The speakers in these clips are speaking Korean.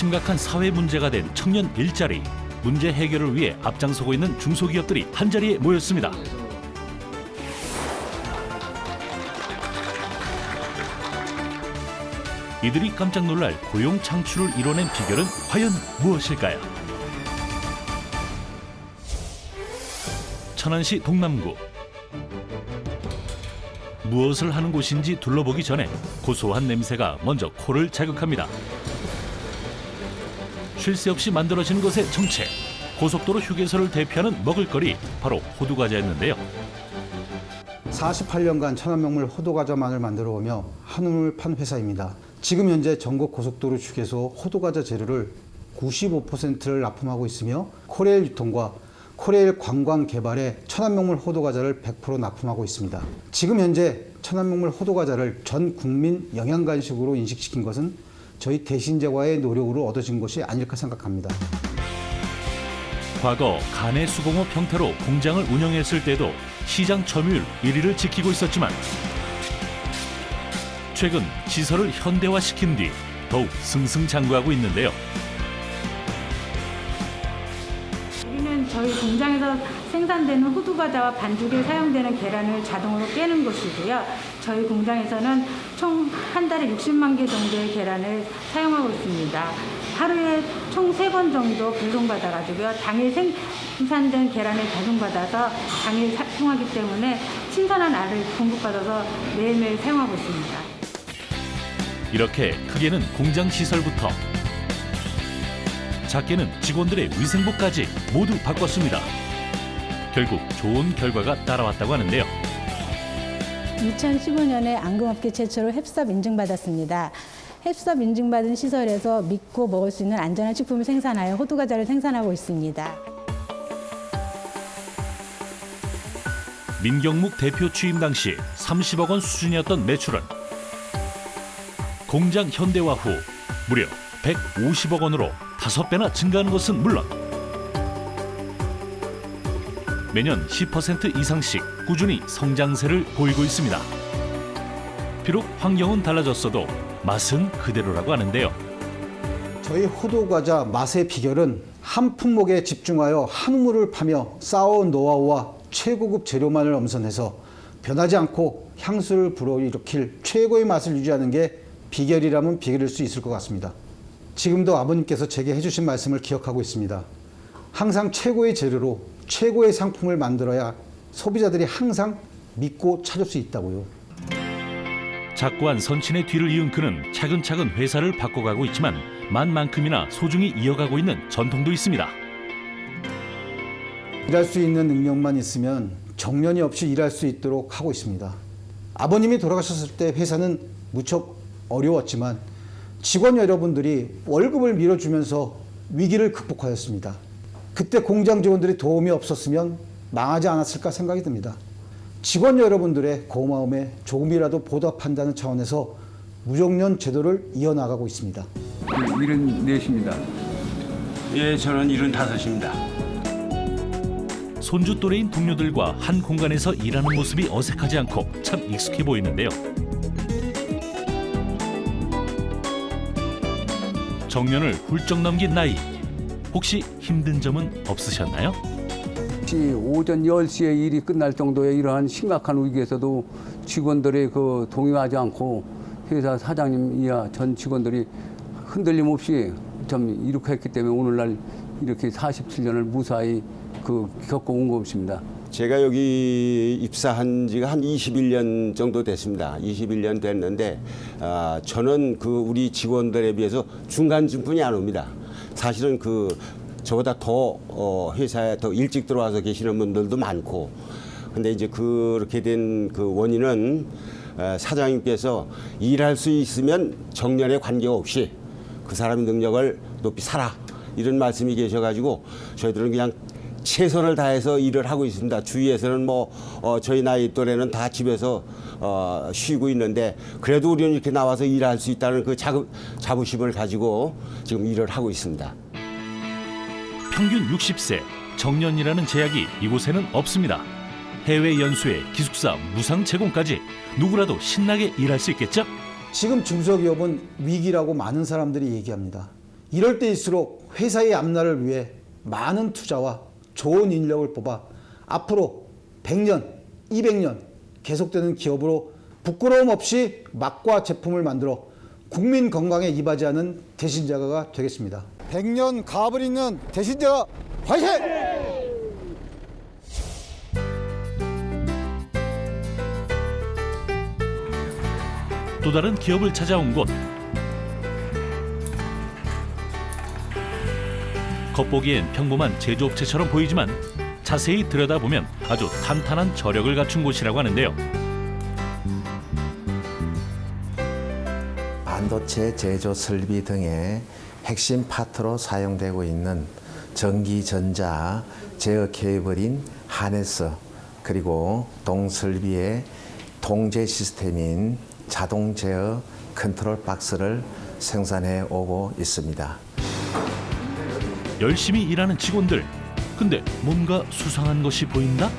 심각한 사회 문제가 된 청년 일자리. 문제 해결을 위해 앞장서고 있는 중소기업들이 한자리에 모였습니다. 이들이 깜짝 놀랄 고용 창출을 이뤄낸 비결은 과연 무엇일까요? 천안시 동남구. 무엇을 하는 곳인지 둘러보기 전에 고소한 냄새가 먼저 코를 자극합니다. 쉴 새 없이 만들어지는 것의 정체. 고속도로 휴게소를 대표하는 먹을거리, 바로 호두과자였는데요. 48년간 천안명물 호두과자만을 만들어오며 한우를 판 회사입니다. 지금 현재 전국 고속도로 휴게소 호두과자 재료를 95%를 납품하고 있으며 코레일 유통과 코레일 관광 개발에 천안명물 호두과자를 100% 납품하고 있습니다. 지금 현재 천안명물 호두과자를 전 국민 영양간식으로 인식시킨 것은 저희 대신제과의 노력으로 얻어진 것이 아닐까 생각합니다. 과거 간의 수공업 형태로 공장을 운영했을 때도 시장 점유율 1위를 지키고 있었지만 최근 시설을 현대화시킨 뒤 더욱 승승장구하고 있는데요. 우리는 저희 공장에서 생산되는 호두과자와 반죽에 사용되는 계란을 자동으로 깨는 것이고요. 저희 공장에서는 총 한 달에 60만 개 정도의 계란을 사용하고 있습니다. 하루에 총 3번 정도 배송받아가지고요. 당일 생산된 계란을 배송받아서 당일 사용하기 때문에 신선한 알을 공급받아서 매일매일 사용하고 있습니다. 이렇게 크게는 공장 시설부터 작게는 직원들의 위생복까지 모두 바꿨습니다. 결국 좋은 결과가 따라왔다고 하는데요. 2015년에 앙금업계 최초로 햅스톱 인증받았습니다. 햅스톱 인증받은 시설에서 믿고 먹을 수 있는 안전한 식품을 생산하여 호두과자를 생산하고 있습니다. 민경묵 대표 취임 당시 30억 원 수준이었던 매출은 공장 현대화 후 무려 150억 원으로 5배나 증가하는 것은 물론 매년 10% 이상씩 꾸준히 성장세를 보이고 있습니다. 비록 환경은 달라졌어도 맛은 그대로라고 하는데요. 저희 호두과자 맛의 비결은 한 품목에 집중하여 한우물을 파며 쌓아온 노하우와 최고급 재료만을 엄선해서 변하지 않고 향수를 불어일으킬 최고의 맛을 유지하는 게 비결이라면 비결일 수 있을 것 같습니다. 지금도 아버님께서 제게 해주신 말씀을 기억하고 있습니다. 항상 최고의 재료로 최고의 상품을 만들어야 소비자들이 항상 믿고 찾을 수 있다고요. 작고한 선친의 뒤를 이은 그는 차근차근 회사를 바꿔가고 있지만 만만큼이나 소중히 이어가고 있는 전통도 있습니다. 일할 수 있는 능력만 있으면 정년이 없이 일할 수 있도록 하고 있습니다. 아버님이 돌아가셨을 때 회사는 무척 어려웠지만 직원 여러분들이 월급을 밀어주면서 위기를 극복하였습니다. 그때 공장 직원들이 도움이 없었으면 망하지 않았을까 생각이 듭니다. 직원 여러분들의 고마움에 조금이라도 보답한다는 차원에서 무정년 제도를 이어나가고 있습니다. 74입니다. 예, 저는 75입니다. 손주 또래인 동료들과 한 공간에서 일하는 모습이 어색하지 않고 참 익숙해 보이는데요. 정년을 훌쩍 넘긴 나이, 혹시 힘든 점은 없으셨나요? 오전 10시에 일이 끝날 정도의 이러한 심각한 위기에서도 직원들의 그 동요하지 않고 회사 사장님 이하 전 직원들이 흔들림 없이 좀 이렇게 했기 때문에 오늘날 이렇게 47년을 무사히 겪어온 것입니다. 제가 여기 입사한 지가 한 21년 정도 됐습니다. 21년 됐는데 저는 우리 직원들에 비해서 중간쯤뿐이 안 옵니다. 사실은 저보다 더 회사에 더 일찍 들어와서 계시는 분들도 많고, 근데 이제 그렇게 된 원인은 사장님께서 일할 수 있으면 정년에 관계없이 그 사람의 능력을 높이 살아, 이런 말씀이 계셔가지고 저희들은 그냥 최선을 다해서 일을 하고 있습니다. 주위에서는 저희 나이 또래는 다 집에서 쉬고 있는데 그래도 우리는 이렇게 나와서 일할 수 있다는 그 자부심을 가지고 지금 일을 하고 있습니다. 평균 60세, 정년이라는 제약이 이곳에는 없습니다. 해외 연수에 기숙사 무상 제공까지 누구라도 신나게 일할 수 있겠죠? 지금 중소기업은 위기라고 많은 사람들이 얘기합니다. 이럴 때일수록 회사의 앞날을 위해 많은 투자와 좋은 인력을 뽑아 앞으로 100년, 200년 계속되는 기업으로 부끄러움 없이 맛과 제품을 만들어 국민 건강에 이바지하는 대신자가가 되겠습니다. 100년 가업을 잇는 대신자가 화이팅! 또 다른 기업을 찾아온 곳. 겉보기엔 평범한 제조업체처럼 보이지만 자세히 들여다보면 아주 탄탄한 저력을 갖춘 곳이라고 하는데요. 반도체 제조 설비 등의 핵심 파트로 사용되고 있는 전기 전자 제어 케이블인 하네스, 그리고 동설비의 통제 시스템인 자동 제어 컨트롤 박스를 생산해 오고 있습니다. 열심히 일하는 직원들. 근데 뭔가 수상한 것이 보인다?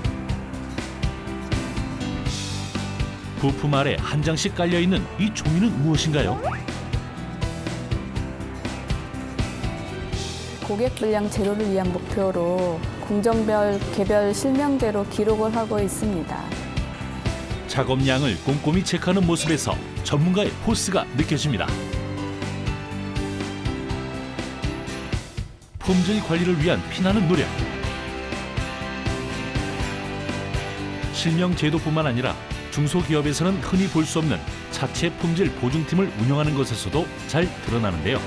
부품 아래 한 장씩 깔려있는 이 종이는 무엇인가요? 고객 분량 제로를 위한 목표로 공정별 개별 실명제로 기록을 하고 있습니다. 작업량을 꼼꼼히 체크하는 모습에서 전문가의 포스가 느껴집니다. 품질 관리를 위한 피나는 노력. 실명 제도뿐만 아니라 중소기업에서는 흔히 볼 수 없는 자체 품질 보증팀을 운영하는 것에서도 잘 드러나는데요.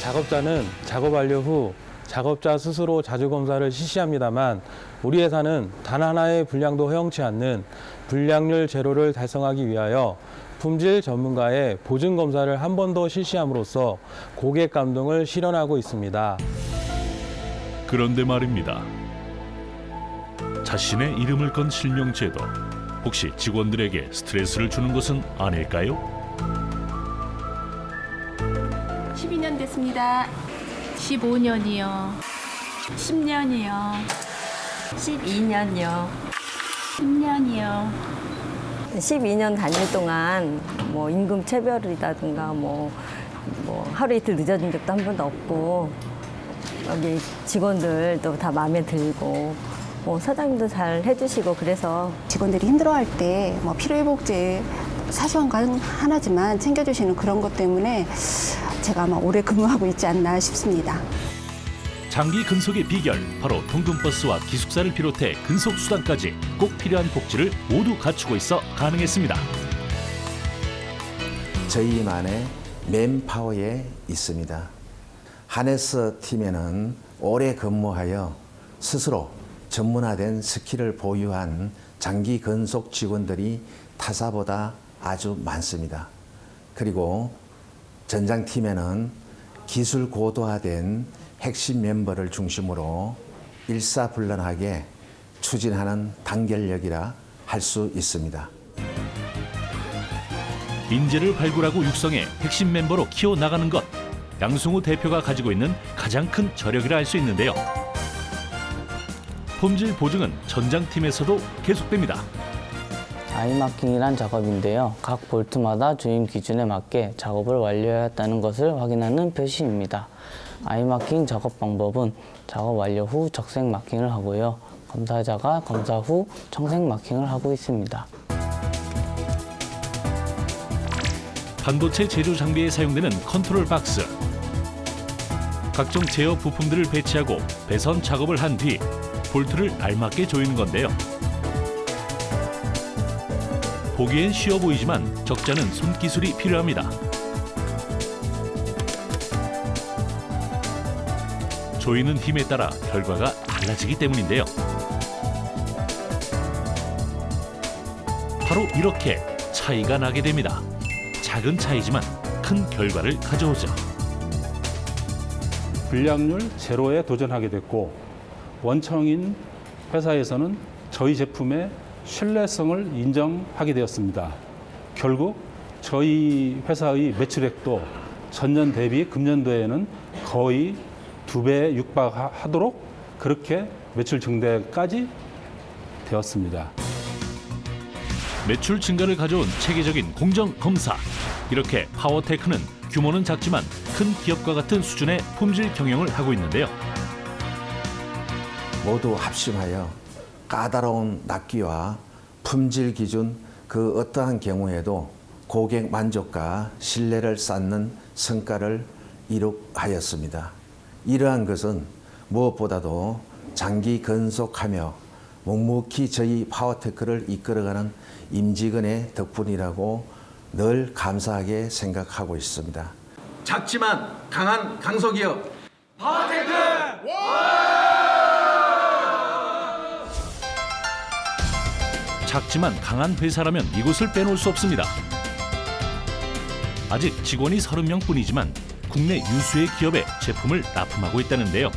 작업자는 작업 완료 후 작업자 스스로 자주검사를 실시합니다만 우리 회사는 단 하나의 불량도 허용치 않는 불량률 제로를 달성하기 위하여 품질 전문가의 보증 검사를 한 번 더 실시함으로써 고객 감동을 실현하고 있습니다. 그런데 말입니다. 자신의 이름을 건 실명 제도. 혹시 직원들에게 스트레스를 주는 것은 아닐까요? 12년 됐습니다. 15년이요. 10년이요. 12년이요. 10년이요. 12년 다닐 동안 뭐 임금 체별이라든가 뭐 하루 이틀 늦어진 적도 한 번도 없고, 여기 직원들도 다 마음에 들고, 뭐 사장님도 잘 해주시고, 그래서 직원들이 힘들어할 때 뭐 피로회복제 사소한 건 하나지만 챙겨주시는 그런 것 때문에 제가 아마 오래 근무하고 있지 않나 싶습니다. 장기 근속의 비결, 바로 통근버스와 기숙사를 비롯해 근속수단까지 꼭 필요한 복지를 모두 갖추고 있어 가능했습니다. 저희만의 맨파워에 있습니다. 하네스 팀에는 오래 근무하여 스스로 전문화된 스킬을 보유한 장기 근속 직원들이 타사보다 아주 많습니다. 그리고 전장팀에는 기술 고도화된 핵심 멤버를 중심으로 일사불란하게 추진하는 단결력이라 할 수 있습니다. 인재를 발굴하고 육성해 핵심 멤버로 키워나가는 것. 양승우 대표가 가지고 있는 가장 큰 저력이라 할 수 있는데요. 품질 보증은 전장팀에서도 계속됩니다. 아이마킹이란 작업인데요. 각 볼트마다 주임 기준에 맞게 작업을 완료하였다는 것을 확인하는 표시입니다. 아이마킹 작업 방법은 작업 완료 후 적색 마킹을 하고요. 검사자가 검사 후 청색 마킹을 하고 있습니다. 반도체 제조 장비에 사용되는 컨트롤 박스. 각종 제어 부품들을 배치하고 배선 작업을 한 뒤 볼트를 알맞게 조이는 건데요. 보기엔 쉬워 보이지만 적지 않은 손기술이 필요합니다. 조이는 힘에 따라 결과가 달라지기 때문인데요. 바로 이렇게 차이가 나게 됩니다. 작은 차이지만 큰 결과를 가져오죠. 불량률 제로에 도전하게 됐고, 원청인 회사에서는 저희 제품의 신뢰성을 인정하게 되었습니다. 결국 저희 회사의 매출액도 전년 대비 금년도에는 거의 2배에 육박하도록 그렇게 매출 증대까지 되었습니다. 매출 증가를 가져온 체계적인 공정 검사. 이렇게 파워테크는 규모는 작지만 큰 기업과 같은 수준의 품질 경영을 하고 있는데요. 모두 합심하여 까다로운 납기와 품질 기준 그 어떠한 경우에도 고객 만족과 신뢰를 쌓는 성과를 이룩하였습니다. 이러한 것은 무엇보다도 장기 건속하며 묵묵히 저희 파워테크를 이끌어가는 임직원의 덕분이라고 늘 감사하게 생각하고 있습니다. 작지만 강한 강소기업 파워테크! 작지만 강한 회사라면 이곳을 빼놓을 수 없습니다. 아직 직원이 30명뿐이지만 국내 유수의 기업에 제품을 납품하고 있다는데요.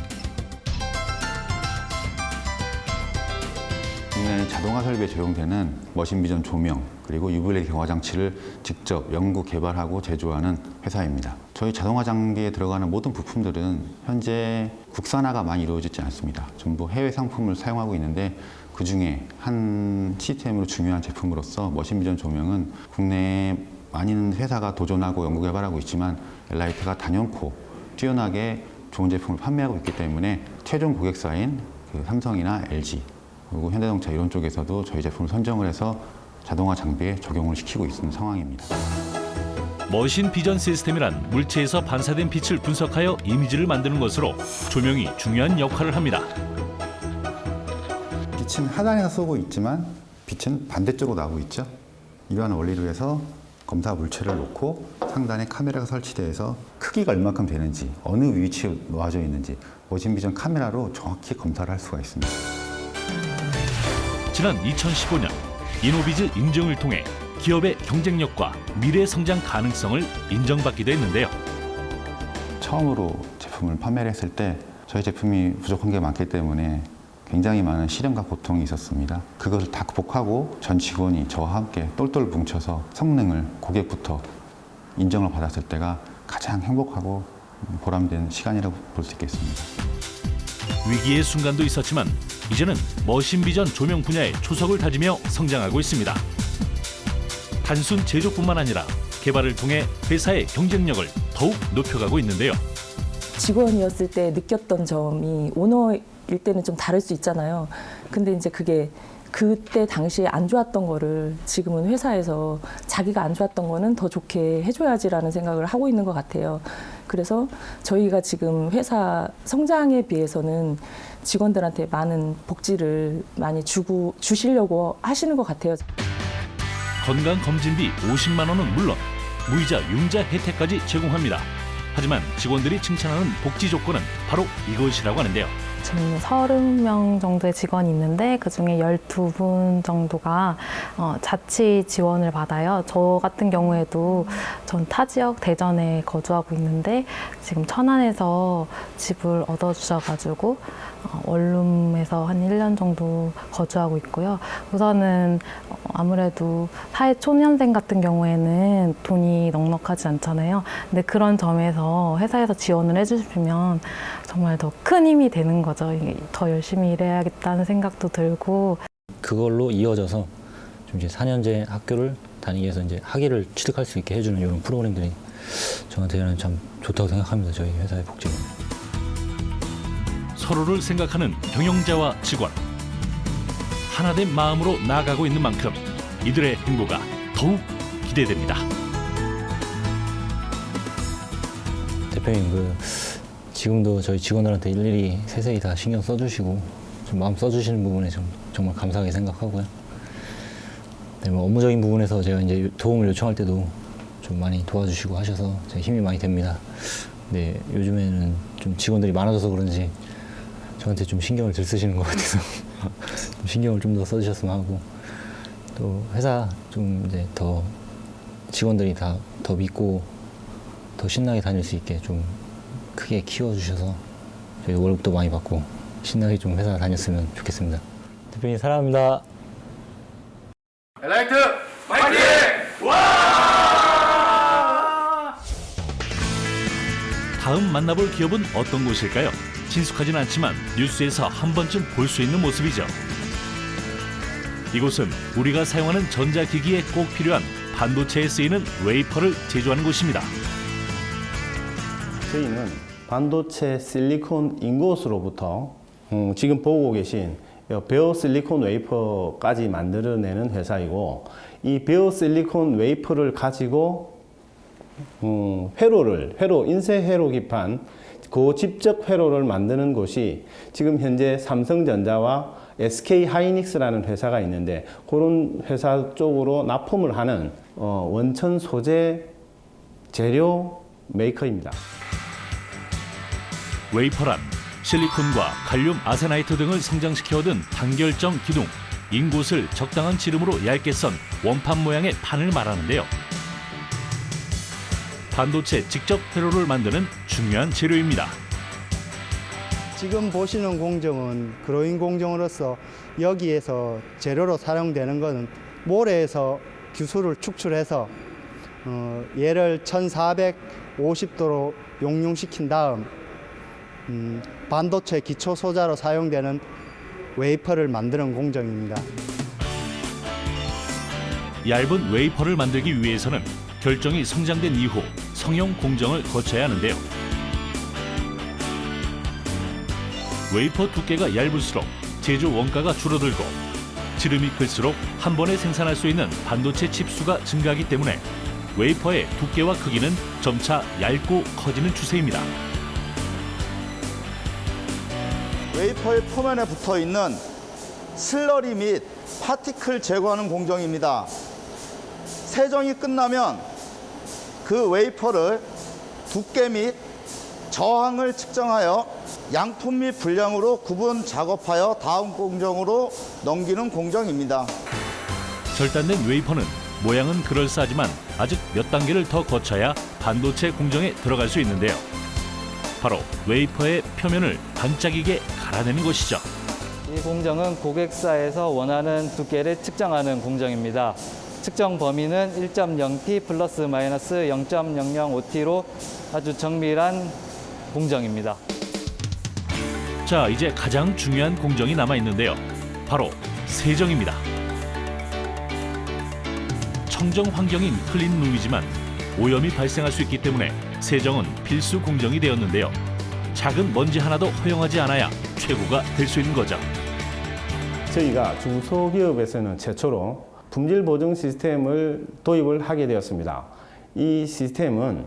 국내 자동화 설비에 적용되는 머신 비전 조명 그리고 UV 경화 장치를 직접 연구 개발하고 제조하는 회사입니다. 저희 자동화 장비에 들어가는 모든 부품들은 현재 국산화가 많이 이루어지지 않습니다. 전부 해외 상품을 사용하고 있는데 그중에 한 시스템으로 중요한 제품으로서 머신 비전 조명은 국내에 많은 회사가 도전하고 연구 개발하고 있지만 엘라이트가 단연코 뛰어나게 좋은 제품을 판매하고 있기 때문에 최종 고객사인 삼성이나 LG 그리고 현대자동차 이런 쪽에서도 저희 제품을 선정을 해서 자동화 장비에 적용을 시키고 있는 상황입니다. 머신 비전 시스템이란 물체에서 반사된 빛을 분석하여 이미지를 만드는 것으로 조명이 중요한 역할을 합니다. 빛은 하단에서 쏘고 있지만 빛은 반대쪽으로 나오고 있죠. 이러한 원리로 해서 검사 물체를 놓고 상단에 카메라가 설치되어서 크기가 얼마큼 되는지 어느 위치에 놓아져 있는지 머신 비전 카메라로 정확히 검사를 할 수가 있습니다. 지난 2015년 이노비즈 인증을 통해 기업의 경쟁력과 미래 성장 가능성을 인정받기도 했는데요. 처음으로 제품을 판매를 했을 때 저희 제품이 부족한 게 많기 때문에 굉장히 많은 시련과 고통이 있었습니다. 그것을 다 극복하고 전 직원이 저와 함께 똘똘 뭉쳐서 성능을 고객부터 인정을 받았을 때가 가장 행복하고 보람된 시간이라고 볼 수 있겠습니다. 위기의 순간도 있었지만 이제는 머신 비전 조명 분야에 초석을 다지며 성장하고 있습니다. 단순 제조뿐만 아니라 개발을 통해 회사의 경쟁력을 더욱 높여가고 있는데요. 직원이었을 때 느꼈던 점이 오너일 때는 좀 다를 수 있잖아요. 근데 이제 그게 그때 당시에 안 좋았던 거를 지금은 회사에서 자기가 안 좋았던 거는 더 좋게 해줘야지라는 생각을 하고 있는 것 같아요. 그래서 저희가 지금 회사 성장에 비해서는 직원들한테 많은 복지를 많이 주시려고 하시는 것 같아요. 건강검진비 50만 원은 물론 무이자 융자 혜택까지 제공합니다. 하지만 직원들이 칭찬하는 복지 조건은 바로 이것이라고 하는데요. 지금 30명 정도의 직원이 있는데 그중에 12분 정도가 자치 지원을 받아요. 저 같은 경우에도 전 타 지역 대전에 거주하고 있는데 지금 천안에서 집을 얻어주셔가지고 원룸에서 한 1년 정도 거주하고 있고요. 우선은 아무래도 사회초년생 같은 경우에는 돈이 넉넉하지 않잖아요. 근데 그런 점에서 회사에서 지원을 해주시면 정말 더 큰 힘이 되는 거죠. 더 열심히 일해야겠다는 생각도 들고. 그걸로 이어져서 좀 이제 4년제 학교를 다니기 위해서 이제 학위를 취득할 수 있게 해주는 이런 프로그램들이 저한테는 참 좋다고 생각합니다. 저희 회사의 복지는. 서로를 생각하는 경영자와 직원. 하나된 마음으로 나아가고 있는 만큼 이들의 행보가 더욱 기대됩니다. 대표님, 지금도 저희 직원들한테 일일이 세세히 다 신경 써주시고 좀 마음 써주시는 부분에 좀 정말 감사하게 생각하고요. 네, 업무적인 부분에서 제가 이제 도움을 요청할 때도 좀 많이 도와주시고 하셔서 제가 힘이 많이 됩니다. 네, 요즘에는 좀 직원들이 많아져서 그런지 저한테 좀 신경을 덜 쓰시는 것 같아서 좀 신경을 좀 더 써주셨으면 하고, 또 회사 좀 이제 더 직원들이 다 더 믿고 더 신나게 다닐 수 있게 좀 크게 키워주셔서 저희 월급도 많이 받고 신나게 좀 회사 다녔으면 좋겠습니다. 대표님 사랑합니다. 엘라이트 파이팅! 다음 만나볼 기업은 어떤 곳일까요? 친숙하진 않지만 뉴스에서 한 번쯤 볼 수 있는 모습이죠. 이곳은 우리가 사용하는 전자기기에 꼭 필요한 반도체에 쓰이는 웨이퍼를 제조하는 곳입니다. 저희는 반도체 실리콘 인고스로부터 지금 보고 계신 베어 실리콘 웨이퍼까지 만들어내는 회사이고, 이 베어 실리콘 웨이퍼를 가지고 인쇄 회로 기판, 고집적 회로를 만드는 곳이 지금 현재 삼성전자와 SK 하이닉스라는 회사가 있는데, 그런 회사 쪽으로 납품을 하는 원천 소재 재료 메이커입니다. 웨이퍼란 실리콘과 갈륨 아세나이트 등을 성장시켜 얻은 단결정 기둥, 인곳을 적당한 지름으로 얇게 썬 원판 모양의 판을 말하는데요. 반도체 직접 회로를 만드는 중요한 재료입니다. 지금 보시는 공정은 그로인 공정으로서 여기에서 재료로 사용되는 것은 모래에서 규수를 축출해서 얘를 1450도로 용융시킨 다음 반도체 기초 소자로 사용되는 웨이퍼를 만드는 공정입니다. 얇은 웨이퍼를 만들기 위해서는 결정이 성장된 이후 성형 공정을 거쳐야 하는데요. 웨이퍼 두께가 얇을수록 제조 원가가 줄어들고, 지름이 클수록 한 번에 생산할 수 있는 반도체 칩수가 증가하기 때문에 웨이퍼의 두께와 크기는 점차 얇고 커지는 추세입니다. 웨이퍼의 표면에 붙어있는 슬러리 및 파티클 제거하는 공정입니다. 세정이 끝나면 그 웨이퍼를 두께 및 저항을 측정하여 양품 및 분량으로 구분 작업하여 다음 공정으로 넘기는 공정입니다. 절단된 웨이퍼는 모양은 그럴싸하지만 아직 몇 단계를 더 거쳐야 반도체 공정에 들어갈 수 있는데요. 바로 웨이퍼의 표면을 반짝이게 갈아내는 것이죠. 이 공정은 고객사에서 원하는 두께를 측정하는 공정입니다. 측정 범위는 1.0T 플러스 마이너스 0.005T로 아주 정밀한 공정입니다. 자, 이제 가장 중요한 공정이 남아 있는데요. 바로 세정입니다. 청정 환경인 클린룸이지만 오염이 발생할 수 있기 때문에 세정은 필수 공정이 되었는데요. 작은 먼지 하나도 허용하지 않아야 최고가 될 수 있는 거죠. 저희가 중소기업에서는 최초로 품질 보증 시스템을 도입을 하게 되었습니다. 이 시스템은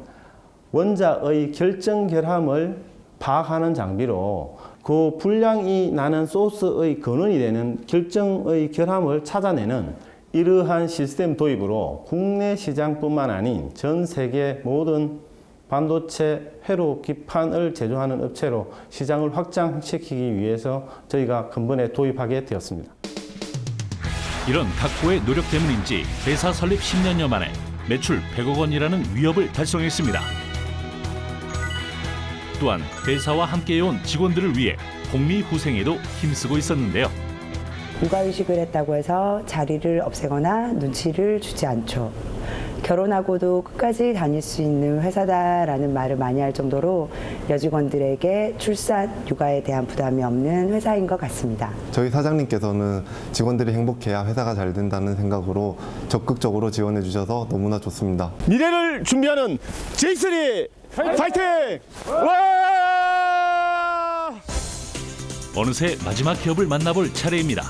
원자의 결정 결함을 파악하는 장비로 그 분량이 나는 소스의 근원이 되는 결정의 결함을 찾아내는 이러한 시스템 도입으로 국내 시장뿐만 아닌 전 세계 모든 반도체 회로 기판을 제조하는 업체로 시장을 확장시키기 위해서 저희가 근본에 도입하게 되었습니다. 이런 각고의 노력 때문인지 회사 설립 10년여 만에 매출 100억 원이라는 위협을 달성했습니다. 또한 회사와 함께해온 직원들을 위해 복리후생에도 힘쓰고 있었는데요. 육아휴직을 했다고 해서 자리를 없애거나 눈치를 주지 않죠. 결혼하고도 끝까지 다닐 수 있는 회사다라는 말을 많이 할 정도로 여직원들에게 출산, 육아에 대한 부담이 없는 회사인 것 같습니다. 저희 사장님께서는 직원들이 행복해야 회사가 잘 된다는 생각으로 적극적으로 지원해 주셔서 너무나 좋습니다. 미래를 준비하는 J3 파이팅! 와! 어느새 마지막 기업을 만나볼 차례입니다.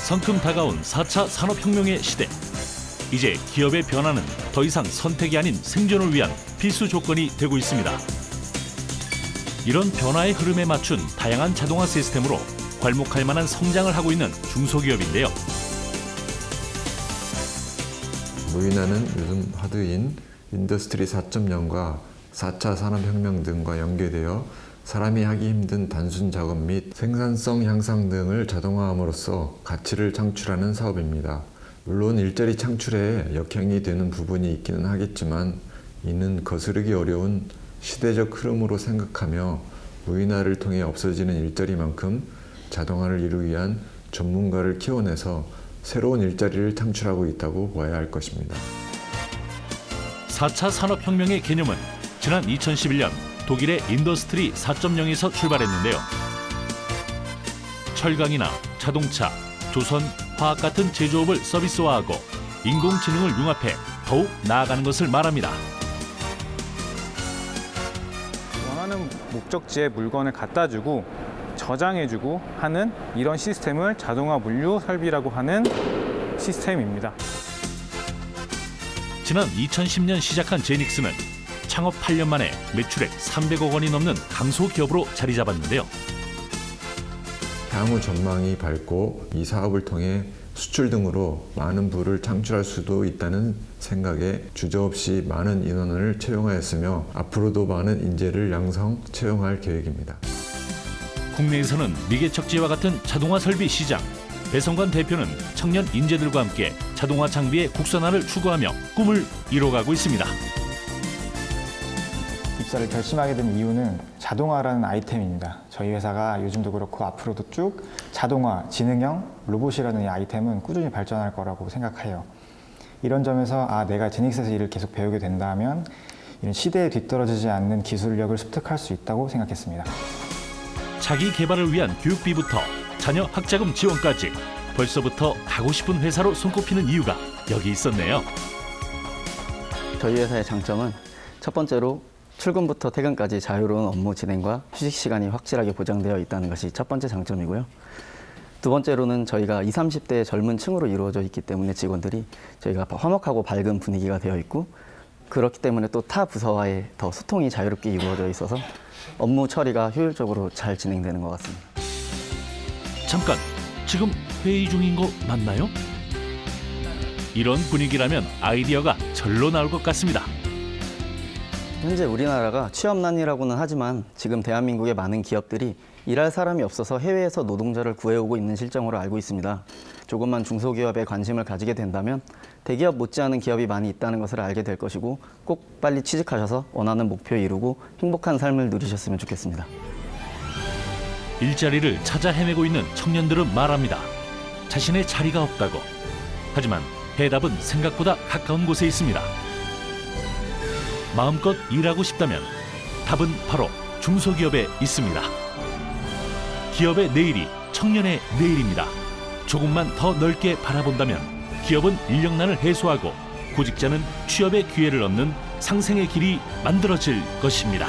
성큼 다가온 4차 산업혁명의 시대. 이제 기업의 변화는 더 이상 선택이 아닌 생존을 위한 필수 조건이 되고 있습니다. 이런 변화의 흐름에 맞춘 다양한 자동화 시스템으로 괄목할 만한 성장을 하고 있는 중소기업인데요. 무인화는 요즘 화두인 인더스트리 4.0과 4차 산업혁명 등과 연계되어 사람이 하기 힘든 단순 작업 및 생산성 향상 등을 자동화함으로써 가치를 창출하는 사업입니다. 물론 일자리 창출에 역행이 되는 부분이 있기는 하겠지만 이는 거스르기 어려운 시대적 흐름으로 생각하며 무인화를 통해 없어지는 일자리만큼 자동화를 이루기 위한 전문가를 키워내서 새로운 일자리를 창출하고 있다고 봐야 할 것입니다. 4차 산업혁명의 개념은 지난 2011년 독일의 인더스트리 4.0에서 출발했는데요. 철강이나 자동차, 조선, 화학 같은 제조업을 서비스화하고 인공지능을 융합해 더욱 나아가는 것을 말합니다. 원하는 목적지에 물건을 갖다 주고 저장해 주고 하는 이런 시스템을 자동화 물류 설비라고 하는 시스템입니다. 지난 2010년 시작한 제닉스는 창업 8년 만에 매출액 300억 원이 넘는 강소기업으로 자리 잡았는데요. 향후 전망이 밝고 이 사업을 통해 수출 등으로 많은 부를 창출할 수도 있다는 생각에 주저없이 많은 인원을 채용하였으며 앞으로도 많은 인재를 양성 채용할 계획입니다. 국내에서는 미개척지와 같은 자동화 설비 시장, 배성관 대표는 청년 인재들과 함께 자동화 장비의 국산화를 추구하며 꿈을 이뤄가고 있습니다. 입사를 결심하게 된 이유는 자동화라는 아이템입니다. 저희 회사가 요즘도 그렇고 앞으로도 쭉 자동화, 지능형, 로봇이라는 이 아이템은 꾸준히 발전할 거라고 생각해요. 이런 점에서 내가 제닉스에서 일을 계속 배우게 된다면 이런 시대에 뒤떨어지지 않는 기술력을 습득할 수 있다고 생각했습니다. 자기 개발을 위한 교육비부터 자녀 학자금 지원까지 벌써부터 가고 싶은 회사로 손꼽히는 이유가 여기 있었네요. 저희 회사의 장점은 첫 번째로 출근부터 퇴근까지 자유로운 업무 진행과 휴식 시간이 확실하게 보장되어 있다는 것이 첫 번째 장점이고요. 두 번째로는 저희가 20, 30대의 젊은 층으로 이루어져 있기 때문에 직원들이 저희가 화목하고 밝은 분위기가 되어 있고 그렇기 때문에 또 타 부서와의 더 소통이 자유롭게 이루어져 있어서 업무 처리가 효율적으로 잘 진행되는 것 같습니다. 잠깐, 지금 회의 중인 거 맞나요? 이런 분위기라면 아이디어가 절로 나올 것 같습니다. 현재 우리나라가 취업난이라고는 하지만 지금 대한민국의 많은 기업들이 일할 사람이 없어서 해외에서 노동자를 구해오고 있는 실정으로 알고 있습니다. 조금만 중소기업에 관심을 가지게 된다면 대기업 못지않은 기업이 많이 있다는 것을 알게 될 것이고 꼭 빨리 취직하셔서 원하는 목표 이루고 행복한 삶을 누리셨으면 좋겠습니다. 일자리를 찾아 헤매고 있는 청년들은 말합니다. 자신의 자리가 없다고. 하지만 해답은 생각보다 가까운 곳에 있습니다. 마음껏 일하고 싶다면 답은 바로 중소기업에 있습니다. 기업의 내일이 청년의 내일입니다. 조금만 더 넓게 바라본다면 기업은 인력난을 해소하고 구직자는 취업의 기회를 얻는 상생의 길이 만들어질 것입니다.